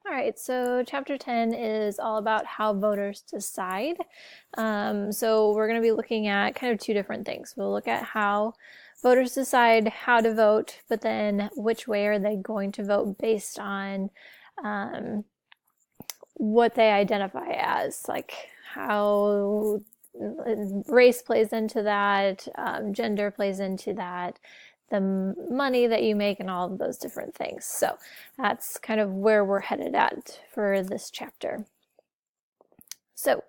All right, so chapter 10 is all about how voters decide. So we're going to be looking at kind of two different things. We'll look at how voters decide how to vote, but then which way are they going to vote based on what they identify as, like how race plays into that, gender plays into that, the money that you make, and all of those different things. So that's kind of where we're headed at for this chapter. So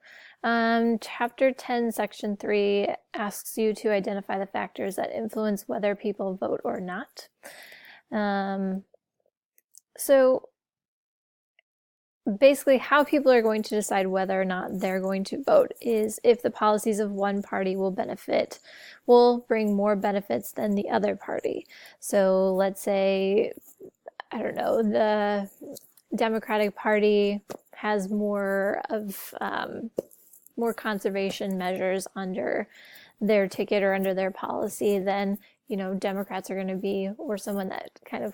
chapter 10, section 3 asks you to identify the factors that influence whether people vote or not. So basically how people are going to decide whether or not they're going to vote is if the policies of one party will bring more benefits than the other party. So let's say, I don't know, the Democratic Party has more conservation measures under their ticket or under their policy, then Democrats are going to be, or someone that kind of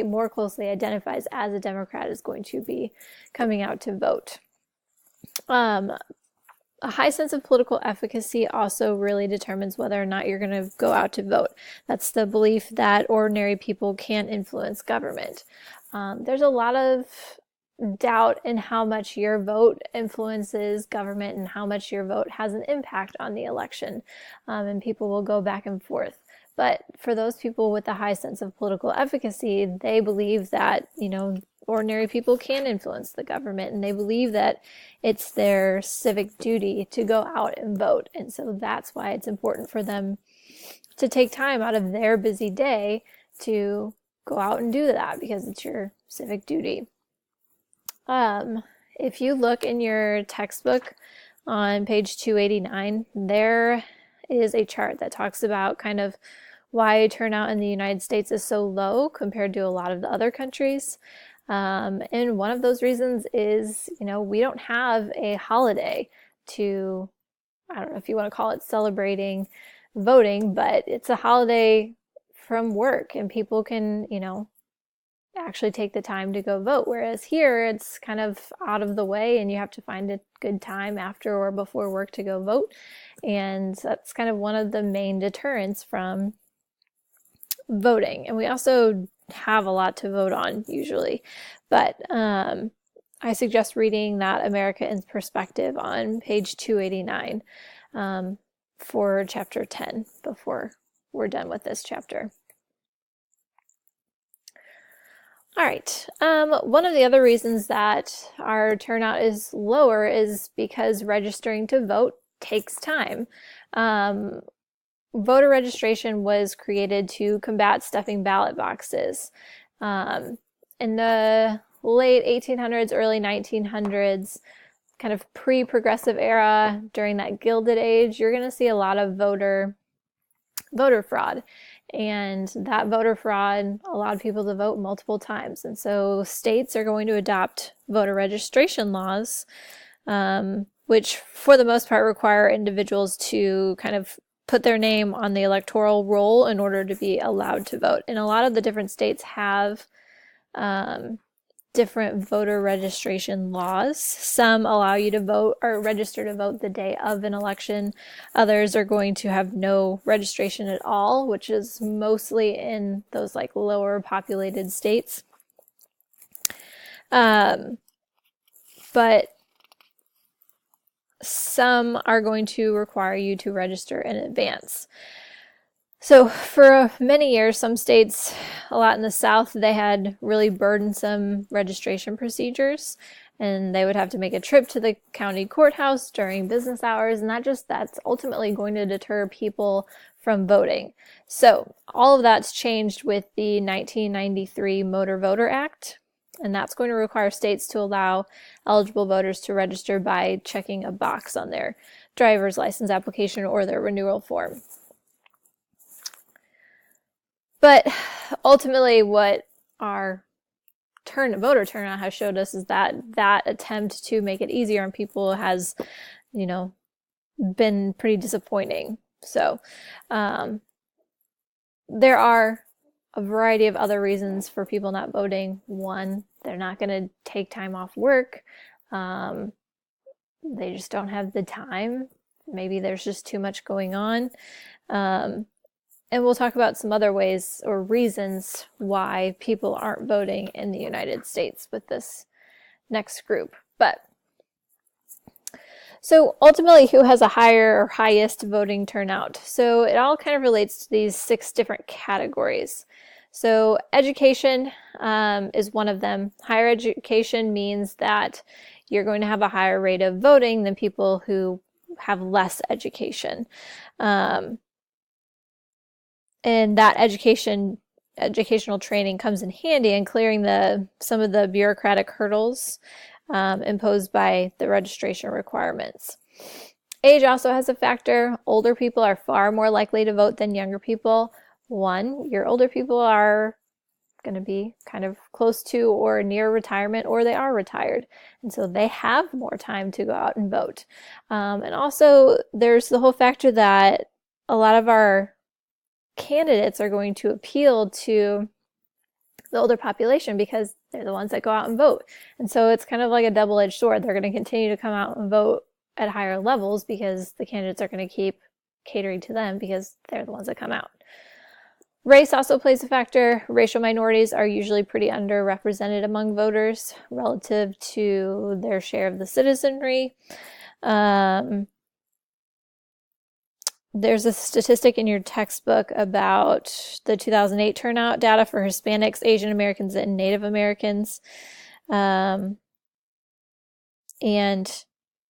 more closely identifies as a Democrat is going to be coming out to vote. A high sense of political efficacy also really determines whether or not you're going to go out to vote. That's the belief that ordinary people can influence government. There's a lot of doubt in how much your vote influences government and how much your vote has an impact on the election. And people will go back and forth. But for those people with a high sense of political efficacy, they believe that, ordinary people can influence the government, and they believe that it's their civic duty to go out and vote. And so that's why it's important for them to take time out of their busy day to go out and do that, because it's your civic duty. If you look in your textbook on page 289, there is a chart that talks about kind of why turnout in the United States is so low compared to a lot of the other countries. And one of those reasons is, we don't have a holiday to, I don't know if you want to call it celebrating voting, but it's a holiday from work and people can, actually take the time to go vote. Whereas here it's kind of out of the way and you have to find a good time after or before work to go vote. And that's kind of one of the main deterrents from voting. And we also have a lot to vote on usually, but I suggest reading that America in Perspective on page 289 for chapter 10 before we're done with this chapter. All right, one of the other reasons that our turnout is lower is because registering to vote takes time. Voter registration was created to combat stuffing ballot boxes. In the late 1800s, early 1900s, kind of pre-progressive era, during that Gilded Age, you're going to see a lot of voter fraud. And that voter fraud allowed people to vote multiple times. And so states are going to adopt voter registration laws, which for the most part require individuals to kind of put their name on the electoral roll in order to be allowed to vote. And a lot of the different states have different voter registration laws. Some allow you to vote or register to vote the day of an election. Others are going to have no registration at all, which is mostly in those like lower populated states. But some are going to require you to register in advance. So for many years, some states, a lot in the South, they had really burdensome registration procedures, and they would have to make a trip to the county courthouse during business hours, and that's ultimately going to deter people from voting. So all of that's changed with the 1993 Motor Voter Act, and that's going to require states to allow eligible voters to register by checking a box on their driver's license application or their renewal form. But ultimately, what our voter turnout has showed us is that attempt to make it easier on people has, been pretty disappointing. So there are a variety of other reasons for people not voting. One they're not going to take time off work. They just don't have the time. Maybe there's just too much going on. And we'll talk about some other ways or reasons why people aren't voting in the United States with this next group. But so ultimately, who has a higher or highest voting turnout? So it all kind of relates to these 6 different categories. So education is one of them. Higher education means that you're going to have a higher rate of voting than people who have less education. And that educational training comes in handy in clearing some of the bureaucratic hurdles imposed by the registration requirements. Age also has a factor. Older people are far more likely to vote than younger people. One, your older people are going to be kind of close to or near retirement, or they are retired. And so they have more time to go out and vote. And also there's the whole factor that a lot of our candidates are going to appeal to the older population because they're the ones that go out and vote. And so it's kind of like a double-edged sword. They're going to continue to come out and vote at higher levels because the candidates are going to keep catering to them because they're the ones that come out. Race also plays a factor. Racial minorities are usually pretty underrepresented among voters relative to their share of the citizenry. There's a statistic in your textbook about the 2008 turnout data for Hispanics, Asian Americans, and Native Americans. And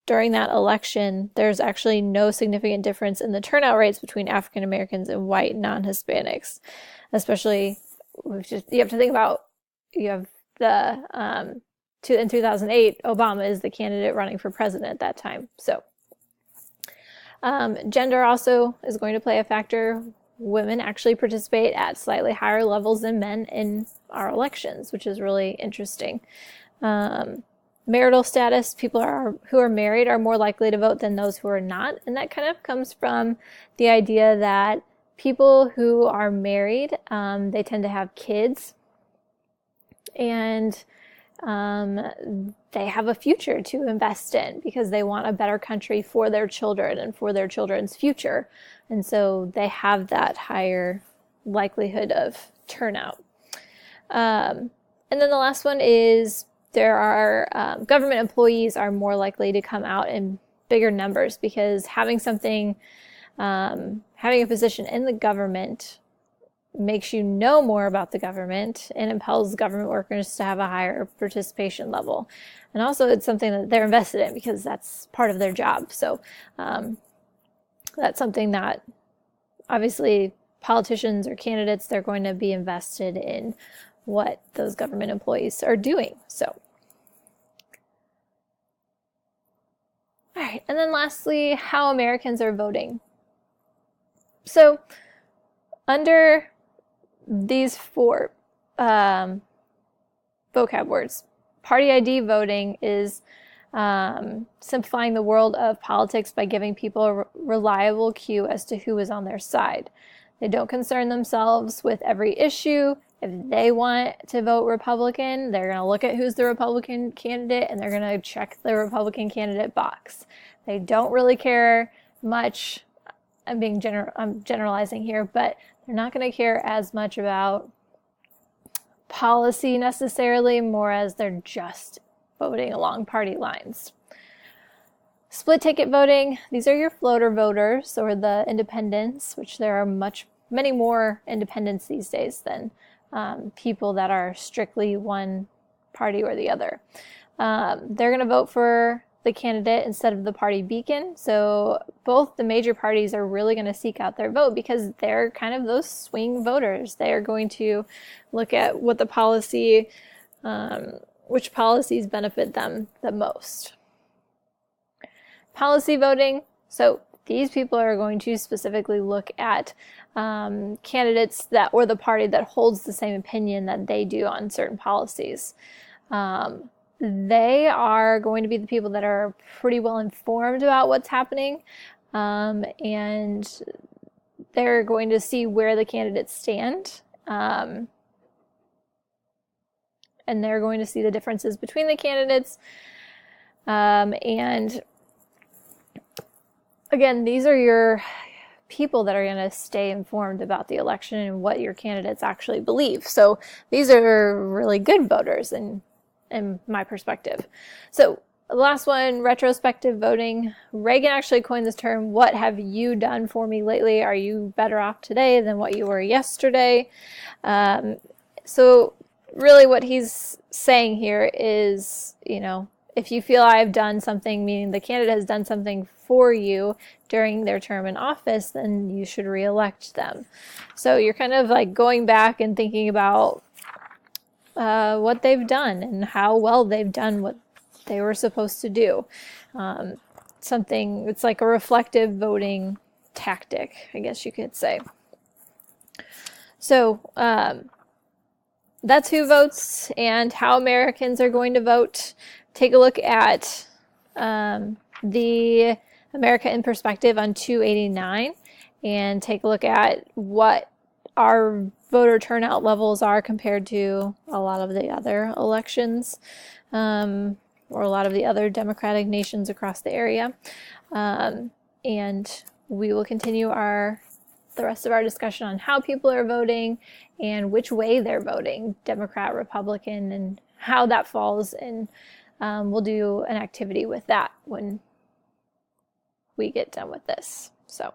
during that election, there's actually no significant difference in the turnout rates between African Americans and white non-Hispanics. Especially, you have to think about, you have in 2008, Obama is the candidate running for president at that time. So gender also is going to play a factor. Women actually participate at slightly higher levels than men in our elections, which is really interesting. Marital status, people who are married are more likely to vote than those who are not. And that kind of comes from the idea that people who are married, they tend to have kids. And they have a future to invest in because they want a better country for their children and for their children's future. And so they have that higher likelihood of turnout. And then the last one is there are government employees are more likely to come out in bigger numbers because having a position in the government makes you know more about the government and impels government workers to have a higher participation level. And also it's something that they're invested in because that's part of their job. So that's something that obviously politicians or candidates, they're going to be invested in what those government employees are doing. So, all right. And then lastly, how Americans are voting. So under these 4 vocab words, party ID voting is simplifying the world of politics by giving people a reliable cue as to who is on their side. They don't concern themselves with every issue. If they want to vote Republican, they're going to look at who's the Republican candidate and they're going to check the Republican candidate box. They don't really care much. I'm generalizing here, but they're not going to care as much about policy necessarily, more as they're just voting along party lines. Split ticket voting, these are your floater voters or the independents, which there are many more independents these days than people that are strictly one party or the other. They're going to vote for the candidate instead of the party beacon. So both the major parties are really going to seek out their vote because they're kind of those swing voters. They are going to look at what the policy, which policies benefit them the most. Policy voting. So these people are going to specifically look at candidates or the party that holds the same opinion that they do on certain policies. They are going to be the people that are pretty well informed about what's happening, and they're going to see where the candidates stand. and they're going to see the differences between the candidates. And again, these are your people that are going to stay informed about the election and what your candidates actually believe. So these are really good voters in my perspective. So the last one, retrospective voting. Reagan actually coined this term, what have you done for me lately? Are you better off today than what you were yesterday? So really what he's saying here is, if you feel I've done something, meaning the candidate has done something for you during their term in office, then you should reelect them. So you're kind of like going back and thinking about what they've done and how well they've done what they were supposed to do. It's like a reflective voting tactic, I guess you could say. So that's who votes and how Americans are going to vote. Take a look at the America in Perspective on 289 and take a look at what our voter turnout levels are compared to a lot of the other elections or a lot of the other democratic nations across the area. And we will continue the rest of our discussion on how people are voting and which way they're voting, Democrat, Republican, and how that falls. And we'll do an activity with that when we get done with this. So